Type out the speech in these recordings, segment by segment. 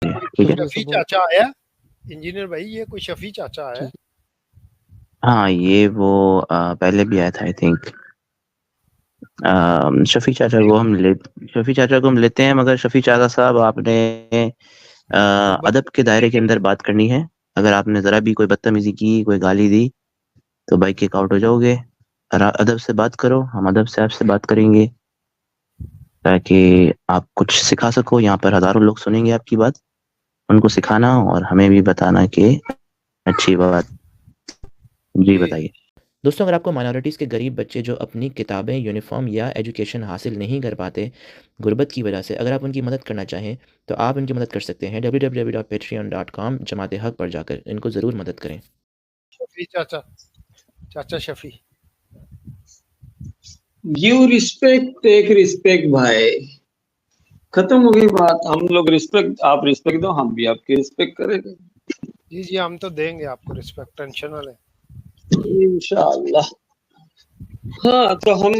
ٹھیک ہے. شفیع چاچا آیا انجینئر بھائی, یہ کوئی شفیع چاچا آیا؟ ہاں یہ وہ پہلے بھی آیا تھا آئی تھنک. شفیع چاچا کو ہم لیتے ہیں, مگر شفیع چاچا صاحب آپ نے ادب کے دائرے کے اندر بات کرنی ہے. اگر آپ نے ذرا بھی کوئی بدتمیزی کی, کوئی گالی دی, تو بھائی کک آؤٹ ہو جاؤ گے. ادب سے بات کرو, ہم ادب سے آپ سے بات کریں گے تاکہ آپ کچھ سکھا سکو. یہاں پر ہزاروں لوگ سنیں گے آپ کی بات, ان کو سکھانا اور ہمیں بھی بتانا کہ اچھی بات. جی بتائیے. دوستوں, اگر آپ کو مائنورٹیز کے غریب بچے جو اپنی کتابیں, یونیفارم یا ایجوکیشن حاصل نہیں کر پاتے غربت کی وجہ سے, اگر آپ ان کی مدد کرنا چاہیں تو آپ ان کی مدد کر سکتے ہیں www.patreon.com جماعت حق پر جا کر. ان کو ضرور مدد کریں. شفیع چاچا شفیع, گیو ریسپیکٹ, ٹیک ریسپیکٹ بھائی. ختم ہو گئی بات. ہم لوگ ریسپیکٹ, آپ ریسپیکٹ دو, ہم بھی آپ کی ریسپیکٹ کریں گے. جی ہم تو دیں گے آپ کو ریسپیکٹ, ٹینشن نہ لیں انشاءاللہ. ہاں تو ہم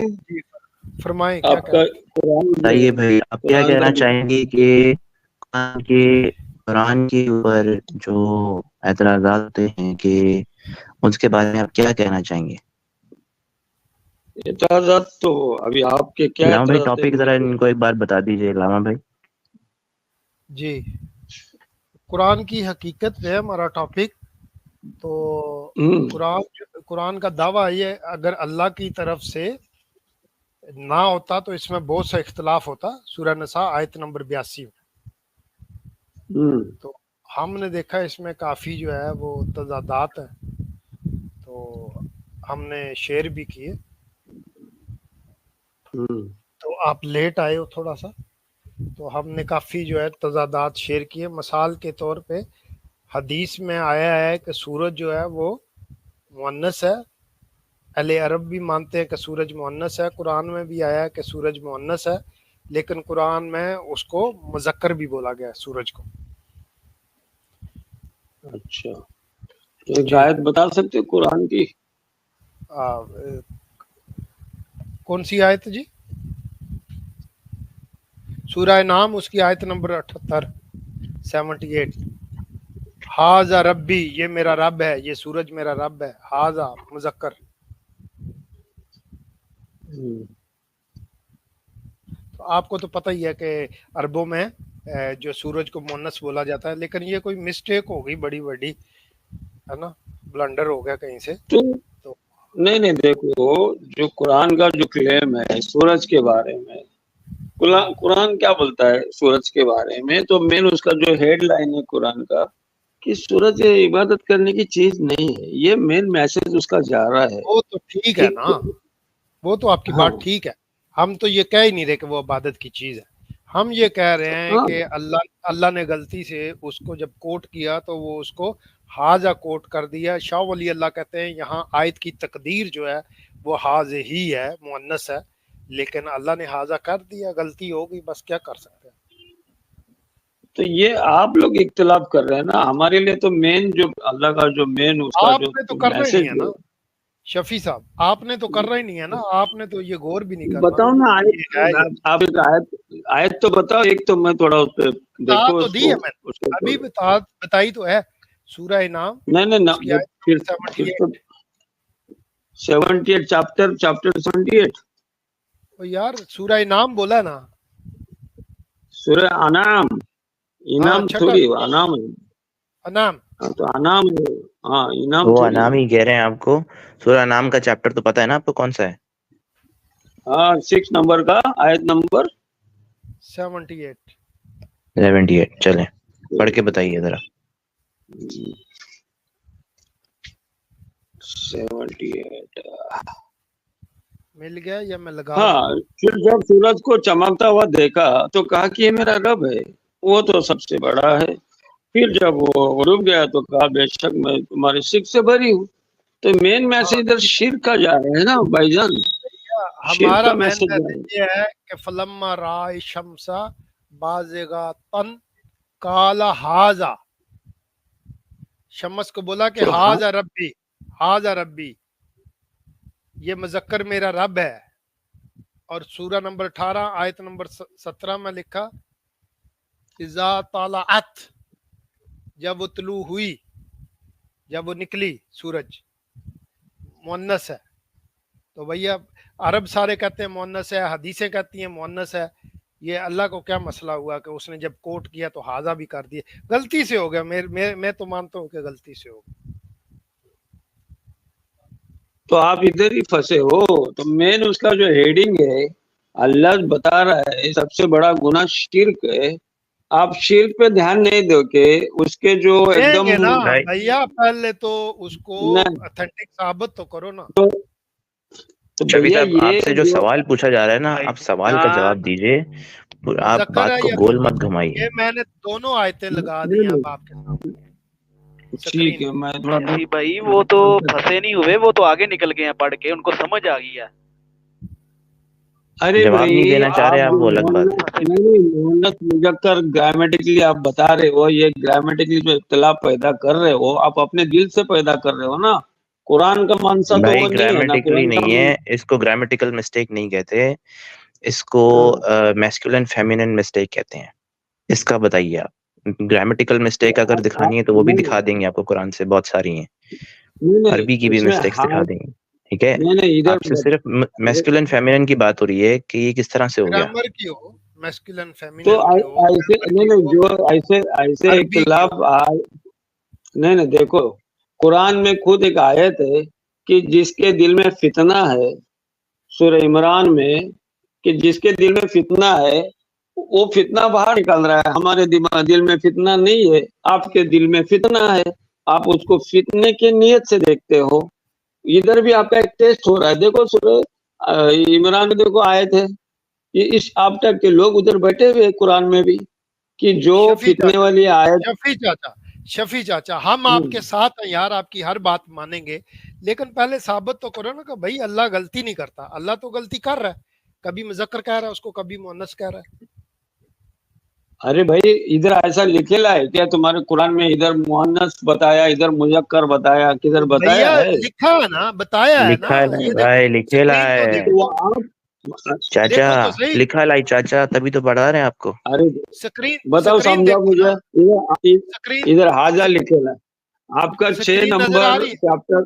فرمائیں کیا آپ کا بتائیے بھائی, آپ کیا کہنا چاہیں گے کہ قرآن کے اوپر جو اعتراضات ہوتے ہیں کہ اس کے بارے میں آپ کیا کہنا چاہیں گے؟ اعتراضات تو ابھی آپ کے کیا لاما بھائی اعتراضات ٹاپک ذرا ان کو ایک بار بتا دیجیے. لاما بھائی جی, قرآن کی حقیقت ہے ہمارا ٹاپک. تو قرآن کا دعویٰ یہ, اگر اللہ کی طرف سے نہ ہوتا تو اس میں بہت سا اختلاف ہوتا. سورہ نساء آیت نمبر 82. تو ہم نے دیکھا اس میں کافی جو ہے وہ تضادات ہیں, تو ہم نے شیئر بھی کیے. تو آپ لیٹ آئے ہو تھوڑا سا, تو ہم نے کافی جو ہے تضادات شیئر کیے. مثال کے طور پہ حدیث میں آیا ہے کہ سورج جو ہے وہ مؤنث ہے. اہل عرب بھی مانتے ہیں کہ سورج مؤنث ہے. قرآن میں بھی آیا ہے کہ سورج مؤنث ہے, لیکن قرآن میں اس کو مذکر بھی بولا گیا ہے سورج کو. اچھا, تو ایک آیت بتا سکتے قرآن کی؟ کون سی آیت جی؟ سورہ نام, اس کی آیت نمبر 78. ہاذا ربی, یہ میرا رب ہے, یہ سورج میرا رب ہے. ہاذا مذکر. تو آپ کو تو پتہ ہی ہے کہ عربوں میں جو سورج کو مؤنث بولا جاتا ہے, لیکن یہ کوئی مسٹیک ہو گئی بڑی بڑی, ہے نا, بلنڈر ہو گیا کہیں سے. تو نہیں دیکھو, جو قرآن کا جو کلیم ہے سورج کے بارے میں, قرآن کیا بولتا ہے سورج کے بارے میں؟ تو مین اس کا جو ہیڈ لائن ہے قرآن کا کہ سورج عبادت کرنے کی چیز نہیں ہے. یہ مین میسج اس کا جا رہا ہے. وہ تو ٹھیک ہے نا, وہ تو آپ کی بات ٹھیک ہے. ہم تو یہ کہہ ہی نہیں رہے کہ وہ عبادت کی چیز ہے. ہم یہ کہہ رہے ہیں کہ اللہ نے غلطی سے اس کو جب کوٹ کیا تو وہ اس کو ہاذا کوٹ کر دیا. شاہ ولی اللہ کہتے ہیں یہاں آیت کی تقدیر جو ہے وہ ہاذ ہی ہے, مؤنث ہے, لیکن اللہ نے ہاذا کر دیا. غلطی ہوگی, بس کیا کر سکتے ہیں. تو یہ آپ لوگ اختلاف کر رہے ہیں نا. ہمارے لیے تو مین جو اللہ کا جو مین اس کا آپ جو نے تو کرنا ہی نہیں میسج ہے نا شفیع صاحب, آپ نے تو کرنا ہی نہیں ہے نا. آپ نے تو یہ غور بھی نہیں کرنا. بتاؤ نا آپ ایک آیت تو بتاؤ. ایک تو میں تھوڑا اس پہ دیکھو تو دی ہے میں ابھی بتائی تو ہے. سورہ نام, نہیں 78 چیپٹر 78. یار سورہ نام بولا نا, سورہ انعام. انعام تھوڑی, انعام ہے. انعام تو انعام, ہاں انعام وہ تھوڑی. انعام ہی کہہ رہے ہیں آپ کو. سورہ نام کا چیپٹر تو پتہ ہے نا آپ کو کون سا ہے؟ ہاں 6 نمبر کا آیت نمبر 78. چلیں پڑھ کے بتائیے ذرا. 78 مل گیا یا میں لگا ہاں. پھر جب سورج کو چمکتا ہوا دیکھا تو کہا کہ یہ میرا رب ہے, وہ تو سب سے بڑا ہے. پھر جب وہ غروب گیا تو کہا بے شک میں تمہارے شرک سے بری ہوں. تو مین میسج ادھر شرک کا جا رہا ہے نا بھائی جان. ہمارا مین میسج یہ ہے کہ فلما رائے شمسا بازغاتن قال ہاذا, شمس کو بولا کہ ہاذا ربی, ہاذا ربی, یہ مذکر میرا رب ہے. اور سورہ نمبر 18 آیت نمبر 17 میں لکھا اذا طلعت جب وہ طلوع ہوئی، جب وہ نکلی سورج، مؤنث ہے. تو بھیا عرب سارے کہتے ہیں مؤنث ہے، حدیثیں کہتی ہیں مؤنث ہے. یہ اللہ کو کیا مسئلہ ہوا کہ اس نے جب کوٹ کیا تو ہاذا بھی کر دیے؟ غلطی سے ہو گیا. میں تو مانتا ہوں کہ غلطی سے ہو گیا. تو آپ ادھر ہی پھنسے ہو. تو مین اس کا جو ہیڈنگ ہے، اللہ بتا رہا ہے سب سے بڑا گناہ شرک ہے. آپ شرک پہ دھیان نہیں دو کہ اس کے جو ایک دیں دم گے نا بھیا، پہلے تو اس کو نہیں، اتھینٹک ثابت تو کرو نا. تو شفیع بھیا صاحب آپ یہ سے جو سوال پوچھا جا رہا ہے نا، آپ سوال کا جواب دیجئے، آپ مذکر بات ہے کو یا گول مت مؤنث ہے؟ گھمائیے. یہ میں نے دونوں آیتیں لگا دی ہیں اب آپ کے سامنے ٹھیک سکرین ہے. پہ. میں رضی بھائی وہ تو پھنسے نہیں ہوئے، وہ تو آگے نکل گئے ہیں پڑھ کے، ان کو سمجھ آ گئی ہے. ارے جواب نہیں بھائی دینا چاہ رہے آپ آپ، جو وہ الگ بات ہے. پھنسے بھی. نہیں محنت مذکر گرامیٹکلی آپ بتا رہے ہو، یہ گرامیٹکلی جو اختلاف پیدا کر رہے ہو آپ اپنے دل سے پیدا کر رہے ہو نا. قرآن کا منصا تو وہ بھائی نہیں ہے نا. گرامیٹیکلی قرآن کا نہیں ہے، اس کو گرامیٹیکل مسٹیک نہیں کہتے، اس کو میسکولن فیمینن مسٹیک کہتے ہیں. اس کا بتائیے آپ. گرامیٹیکل مسٹیک اگر دکھانی ہے تو وہ بھی دکھا دیں گے آپ کو، قرآن سے بہت ساری ہیں. نہیں عربی کی بھی اس میں مسٹیکس دکھا دیں گے. ٹھیک ہے، نہیں ادھر آپ سے صرف میسکولن فیمینن کی بات ہو رہی ہے کہ یہ کس طرح سے ہو گیا. گرامر کی ہو، میسکولن تو فیمینن کی ہو، ایسے گرامر نہیں کی نہیں ہو، جو ایسے عربی کی اختلاف ہو. نہیں نہیں دیکھو، قرآن میں خود ایک آیت ہے کہ جس کے دل میں فتنہ ہے، سورہ عمران میں، کہ جس کے دل میں فتنہ ہے وہ فتنہ باہر نکل رہا ہے. ہمارے دل میں فتنہ نہیں ہے، آپ کے دل میں فتنہ ہے، آپ اس کو فتنے کی نیت سے دیکھتے ہو. ادھر بھی آپ کا ایک ٹیسٹ ہو رہا ہے. دیکھو سورہ عمران میں دیکھو آیت ہے، یہ اس آپ ٹائپ کے لوگ ادھر بیٹھے ہوئے قرآن میں بھی کہ جو شفیع فتنے چاچا، والی آیت. شفیع چاچا ہم آپ کے ساتھ ہیں یار، آپ کی ہر بات مانیں گے، لیکن پہلے ثابت تو کرو نا کہ بھائی اللہ غلطی نہیں کرتا. اللہ تو غلطی کر رہا ہے، کبھی مذکر کہہ رہا ہے اس کو، کبھی مؤنث کہہ رہا ہے. ارے بھائی ادھر ایسا لکھے ہے کیا تمہارے قرآن میں؟ ادھر مؤنث بتایا، ادھر مذکر بتایا، کدھر بھیا بتایا ہے؟ لکھا ہے نا، بتایا ہے نا. لکھا ہے یہ بھائی، دیکھو لکھے لا سکرین تو ہے دیکھو، چاچا، دیکھو تو صحیح. لکھا لائی چاچا، تبھی تو پڑھا رہے ہیں آپ کو. ارے بتاؤ سکرین سمجھا دیکھو نا، مجھے. سکرین ادھر حاجہ لکھے لا، آپ کا 6 سکرین نظر آ نمبر رہی ہے، چیپٹر.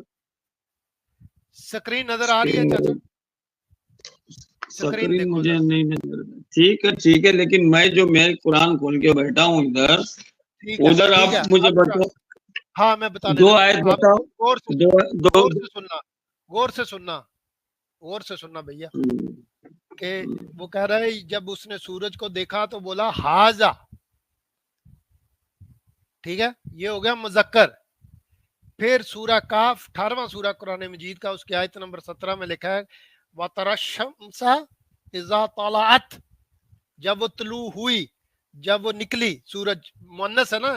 سکرین نظر آ رہی ہے چاچا، سکرین سکرین دیکھو مجھے ذرا. نہیں نظر. ٹھیک ہے لیکن میں جو میں قرآن کھول کے بیٹھا ہوں ادھر، ٹھیک ہے ادھر ٹھیک ہے، آپ مجھے اب بتاؤ ہاں میں بتانے دو لگا آیت ہوں، آپ بتاؤ. غور سے دو سننا، دو غور سے سننا، غور سے سننا، غور سے سننا بھیا. کہ وہ کہہ رہا ہے جب اس نے سورج کو دیکھا تو بولا ہاذا، ٹھیک ہے، یہ ہو گیا مذکر. پھر سورہ کاف 18واں سورہ قرآن مجید کا، اس کی آیت نمبر 17 میں لکھا ہے وَتَرَى الشَّمْسَ اِذَا طَلَعَتْ، جب وہ طلوع ہوئی، جب وہ نکلی. سورج مؤنث ہے نا،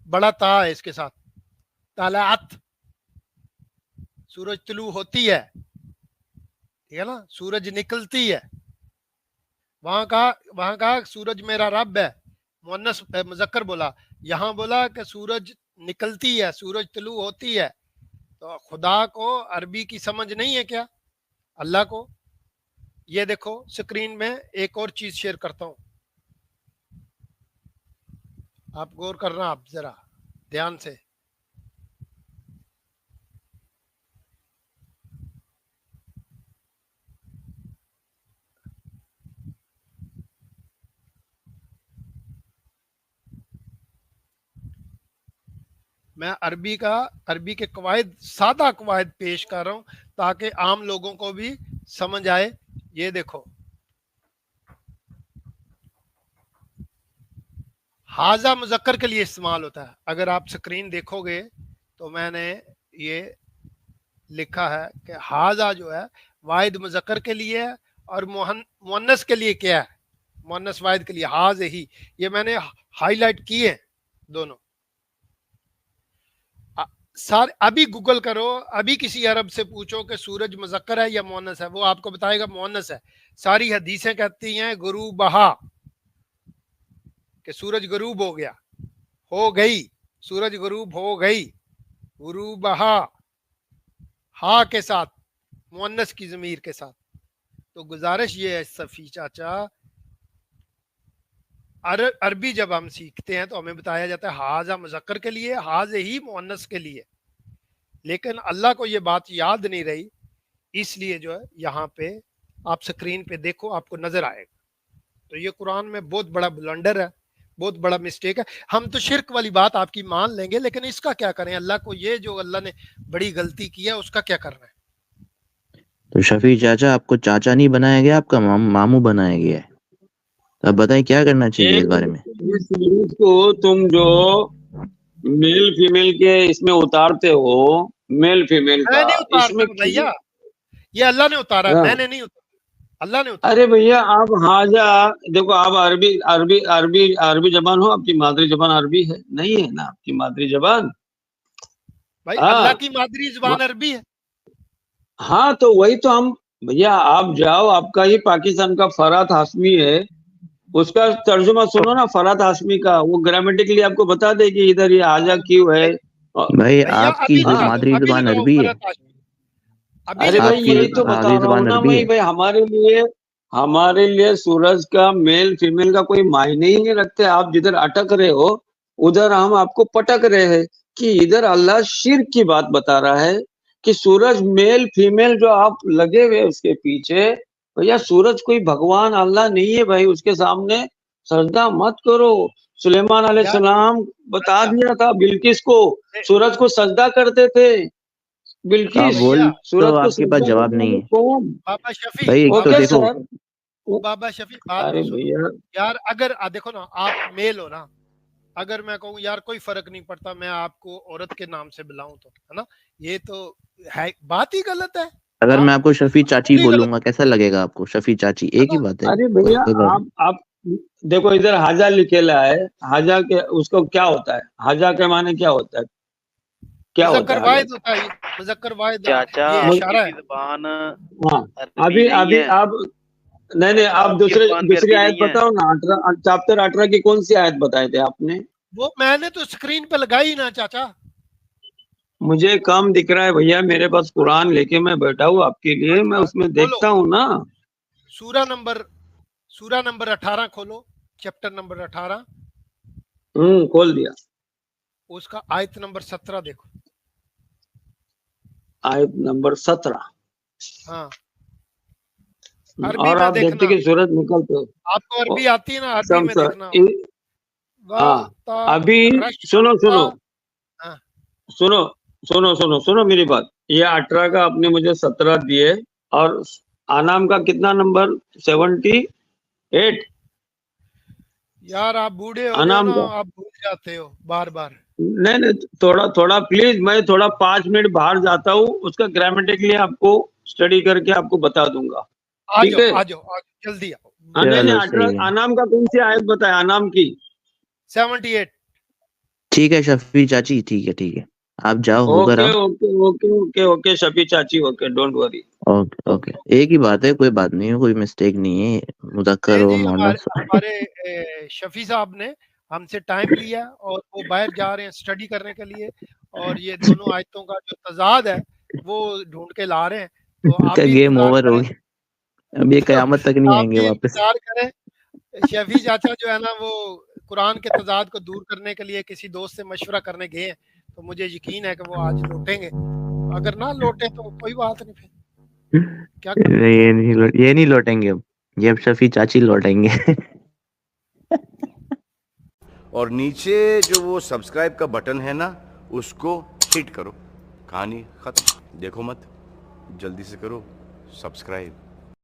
بڑا تا ہے اس کے ساتھ، طلعت، سورج طلوع ہوتی ہے، ٹھیک ہے نا، سورج نکلتی ہے. وہاں کہا سورج میرا رب ہے، مؤنث مذکر بولا. یہاں بولا کہ سورج نکلتی ہے، سورج طلوع ہوتی ہے. تو خدا کو عربی کی سمجھ نہیں ہے کیا اللہ کو؟ یہ دیکھو سکرین میں ایک اور چیز شیئر کرتا ہوں، آپ غور کرنا، آپ ذرا دھیان سے. میں عربی کے قواعد، سادہ قواعد پیش کر رہا ہوں تاکہ عام لوگوں کو بھی سمجھ آئے. یہ دیکھو ہاذا مذکر کے لیے استعمال ہوتا ہے. اگر آپ سکرین دیکھو گے تو میں نے یہ لکھا ہے کہ ہاذا جو ہے واحد مذکر کے لیے ہے، اور مؤنث کے لیے کیا ہے؟ مؤنث واحد کے لیے ہاذ ہی. یہ میں نے ہائی لائٹ کیے ہیں دونوں. ابھی گوگل کرو، ابھی کسی عرب سے پوچھو کہ سورج مذکر ہے یا مؤنث ہے، وہ آپ کو بتائے گا مؤنث ہے. ساری حدیثیں کہتی ہیں غروبہا، کہ سورج غروب ہو گیا، ہو گئی، سورج غروب ہو گئی، غروبہا ہا کے ساتھ، مؤنث کی ضمیر کے ساتھ. تو گزارش یہ ہے صفی چاچا عربی جب ہم سیکھتے ہیں تو ہمیں بتایا جاتا ہے حاضہ مذکر کے لیے، حاضہ ہی مؤنث کے لیے، لیکن اللہ کو یہ بات یاد نہیں رہی، اس لیے جو ہے یہاں پہ آپ سکرین پہ دیکھو آپ کو نظر آئے گا۔ تو یہ قرآن میں بہت بڑا بلنڈر ہے، بہت بڑا مسٹیک ہے۔ ہم تو شرک والی بات آپ کی مان لیں گے، لیکن اس کا کیا کریں؟ اللہ کو یہ جو اللہ نے بڑی غلطی کی ہے اس کا کیا کرنا ہے؟ تو شفیع چاچا آپ کو چاچا نہیں بنایا گیا، آپ کا ماموں بنایا گیا ہے، اب بتائیں کیا کرنا چاہیے اس بارے میں؟ اس سورج کو تم جو میل فیمیل کے اس میں اتارتے ہو، میل فیمیل میں کا نہیں اس میں اتارتا بھیا، یہ اللہ نے اتارا ہے، ہاں۔ میں نے نہیں اتارا، اللہ نے اتارا۔ ارے بھیا آپ حاجہ دیکھو، آپ عربی زبان ہو، آپ کی مادری زبان عربی ہے نہیں ہے نا آپ کی مادری زبان؟ بھائی ہاں اللہ کی مادری زبان عربی ہے۔ ہاں تو وہی تو ہم بھیا آپ جاؤ، آپ کا ہی پاکستان کا فرات ہاشمی ہے، اس کا ترجمہ سنو نا فرات ہاشمی کا، وہ گرامیٹیکلی آپ کو بتا دے کہ ادھر یہ حاجہ کیوں ہے۔ بھائی بھیا آپ کی ابھی لگا دو، مادری ابھی زبان لگاؤ عربی ہے، فرت ہاشمی، ابھی ارے لگاؤ بھائی آپ کی یہی فرت تو ہاشمی۔ بتا مادری رہا ہوں زبان نا عربی میں ہے۔ بھائی، ہمارے لیے سورج کا میل فیمیل کا کوئی معنی ہی نہیں رکھتے۔ آپ جدھر اٹک رہے ہو ادھر ہم آپ کو پٹک رہے ہیں کہ ادھر اللہ شرک کی بات بتا رہا ہے کہ سورج میل فیمیل جو آپ لگے ہوئے اس کے پیچھے، بھیا سورج کوئی بھگوان اللہ نہیں ہے بھائی، اس کے سامنے سجدہ مت کرو۔ سلیمان علیہ یار السلام بتا بھیا، دیا تھا بلقیس کو، سورج کو سجدہ کرتے تھے تو آپ بلقیس، بول بھیا تو سورج کو آپ کے پاس سجدہ جواب کرنے نہیں والے ہے کون؟ بابا شفیع، بھائی، ایک تو بابا اوکے دیکھو، شفیع، سر۔ بابا شفیع بات ارے تو سنو بھیا یار، اگر دیکھو نا آپ میل ہو نا، اگر میں کہوں یار کوئی فرق نہیں پڑتا میں آپ کو عورت کے نام سے بلاؤں تو ہے نا، یہ تو ہے بات ہی غلط ہے۔ اگر آپ میں آپ کو شفیع چاچی بڑی غلط بولوں گا کیسا لگے گا آپ کو؟ شفیع چاچی ہے ایک ہی نا۔ بات ہے، ارے بھیا کوئی بات نہیں۔ آپ دیکھو ادھر حاجہ لکھےلا ہے، حاجہ کے اس کو کیا ہوتا ہے؟ حاجہ کے معنی کیا ہوتا ہے؟ کیا ہوتا مذکر ہے حاجہ واحد ہوتا ہے، مذکر واحد، چاچا یہ آپ کی اشارہ بھی ہے۔ زبان ہاں عربی ابھی نہیں ابھی ہے، آپ نہیں چاچا آپ آپ کی زبان بھی دوسری عربی آیت نہیں ہے۔ بتاؤ نا، چیپٹر 18 کی کون سی آیت بتائے تھے آپ نے؟ وہ میں نے تو اسکرین پہ لگائی نا چاچا۔ مجھے کام دکھ رہا ہے بھیا، میرے پاس قرآن لے کے میں بیٹھا ہوں آپ کے لیے، میں اچھا اس میں کھولو، دیکھتا ہوں نا۔ سورہ نمبر 18 کھولو، چیپٹر نمبر 18، کھول دیا، اس کا آیت نمبر 17 دیکھو۔ آیت نمبر 17۔ ہاں عربی اور میں آپ دیکھنا، دیکھتے کہ سورج نکلتے آپ کو ہو عربی آتی ہے نا، عربی میں شمس، دیکھنا۔ ہاں تا ابھی رش سنو ہاں سنو میری بات، یہ 18 کا آپ نے مجھے 17 دیے، اور انعام کا کتنا نمبر؟ 78۔ یار آپ بوڑھے ہو گئے ہو انعام نا، کا آپ بھول جاتے ہو بار بار۔ نہیں تھوڑا پلیز، میں تھوڑا 5 منٹ باہر جاتا ہوں، اس کا گرامیٹکلی آپ کو اسٹڈی کر کے آپ کو بتا دوں گا، آ ٹھیک جاؤ ہے؟ آ جاؤ آ جاؤ، جلدی آؤ۔ نہیں چلو 18 صحیح ہے، انعام کا کون سی آیت بتائے انعام کی؟ 78۔ ٹھیک ہے شفیع چاچی، ٹھیک ہے، آپ جاؤ ہو کر اوکے آؤ۔ اوکے اوکے اوکے اوکے شفیع چاچی، اوکے ڈونٹ وری۔ اوکے، ایک ہی بات ہے، کوئی بات نہیں ہے، کوئی مسٹیک نہیں ہے، مذکر نہیں ہو جی، مؤنث ہو۔ ہمارے شفیع صاحب نے ہم سے ٹائم لیا اور وہ باہر جا رہے ہیں اسٹڈی کرنے کے لیے، اور یہ دونوں آیتوں کا جو تضاد ہے وہ ڈھونڈ کے لا رہے ہیں، تو آپ کا بھی گیم انتظار اوور ہو کریں، گیا، اب یہ قیامت تک نہیں آپ آئیں گے بھی واپس۔ انتظار کریں۔ شفیع چاچا جو ہے نا وہ قرآن کے تضاد کو دور کرنے کے لیے کسی دوست سے مشورہ کرنے گئے ہیں، تو مجھے یقین ہے کہ وہ آج لوٹیں گے، اگر نہ لوٹے تو کوئی بات نہیں، پھر کیا کر نہیں، یہ نہیں لوٹیں گے، یہ اب شفیع چاچی لوٹیں گے۔ اور نیچے جو وہ سبسکرائب کا بٹن ہے نا، اس کو ہٹ کرو، کہانی ختم، دیکھو مت، جلدی سے کرو سبسکرائب۔